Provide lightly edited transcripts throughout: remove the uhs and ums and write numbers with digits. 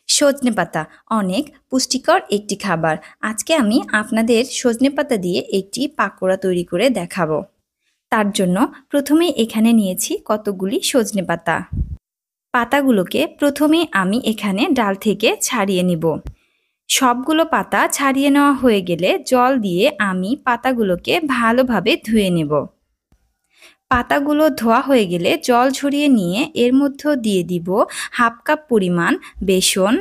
সজনে পাতা অনেক পুষ্টিকর একটি খাবার। আজকে আমি আপনাদের সজনে পাতা দিয়ে একটি পাকোড়া তৈরি করে দেখাবো। তার জন্য প্রথমেই এখানে নিয়েছি কতগুলি সজনে পাতা। পাতাগুলোকে প্রথমে আমি এখানে ডাল থেকে ছাড়িয়ে নিব। সবগুলো পাতা ছাড়িয়ে নেওয়া হয়ে গেলে জল দিয়ে আমি পাতাগুলোকে ভালোভাবে ধুয়ে নেব। পাতাগুলো ধোয়া হয়ে গেলে জল ঝরিয়ে নিয়ে এর মধ্যে দিয়ে দিব হাফ কাপ পরিমাণ বেসন,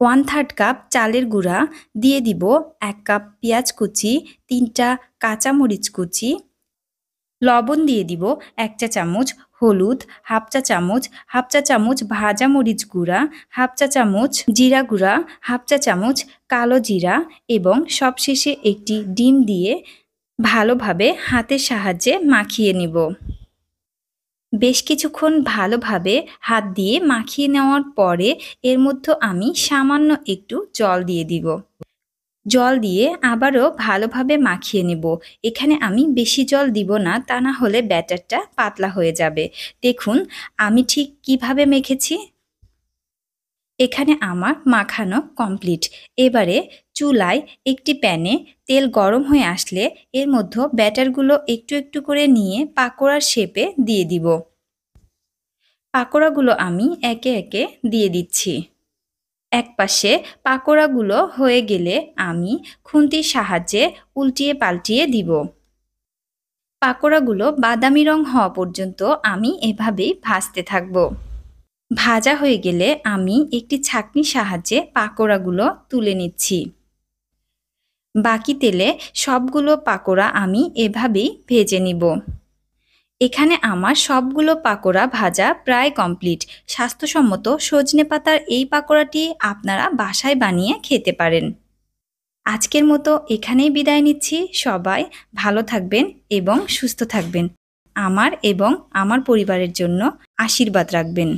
1/3 কাপ চালের গুঁড়া, দিয়ে দিব 1 কাপ পেঁয়াজ কুচি, 3টা কাঁচামরিচ কুচি, লবণ দিয়ে দিব 1 চা চামচ, হলুদ হাফ চা চামচ ভাজা মরিচ গুঁড়া, হাফ চা চামচ জিরা গুঁড়া, হাফ চা চামচ কালো জিরা এবং সবশেষে একটি ডিম দিয়ে ভালোভাবে হাতের সাহায্যে মাখিয়ে নিব। বেশ কিছুক্ষণ ভালোভাবে হাত দিয়ে মাখিয়ে নেওয়ার পরে এর মধ্যে আমি সামান্য একটু জল দিয়ে দিব। জল দিয়ে আবারও ভালোভাবে মাখিয়ে নেব। এখানে আমি বেশি জল দিব না, তা না হলে ব্যাটারটা পাতলা হয়ে যাবে। দেখুন আমি ঠিক কিভাবে মেখেছি। এখানে আমার মাখানো কমপ্লিট। এবারে চুলায় একটি প্যানে তেল গরম হয়ে আসলে এর মধ্যে ব্যাটারগুলো একটু একটু করে নিয়ে পাকোড়ার শেপে দিয়ে দিব। পাকোড়াগুলো আমি একে একে দিয়ে দিচ্ছি। এক পাশে পাকোড়াগুলো হয়ে গেলে আমি খুন্তির সাহায্যে উল্টিয়ে পাল্টিয়ে দিব। পাকোড়াগুলো বাদামি রং হওয়া পর্যন্ত আমি এভাবেই ভাজতে থাকব। ভাজা হয়ে গেলে আমি একটি ছাঁকনির সাহায্যে পাকোড়াগুলো তুলে নিচ্ছি। বাকি তেলে সবগুলো পাকোড়া আমি এভাবেই ভেজে নিব। এখানে আমার সবগুলো পাকোড়া ভাজা প্রায় কমপ্লিট। স্বাস্থ্যসম্মত সজনে পাতার এই পাকোড়াটি আপনারা বাসায় বানিয়ে খেতে পারেন। আজকের মতো এখানেই বিদায় নিচ্ছি। সবাই ভালো থাকবেন এবং সুস্থ থাকবেন। আমার এবং আমার পরিবারের জন্য আশীর্বাদ রাখবেন।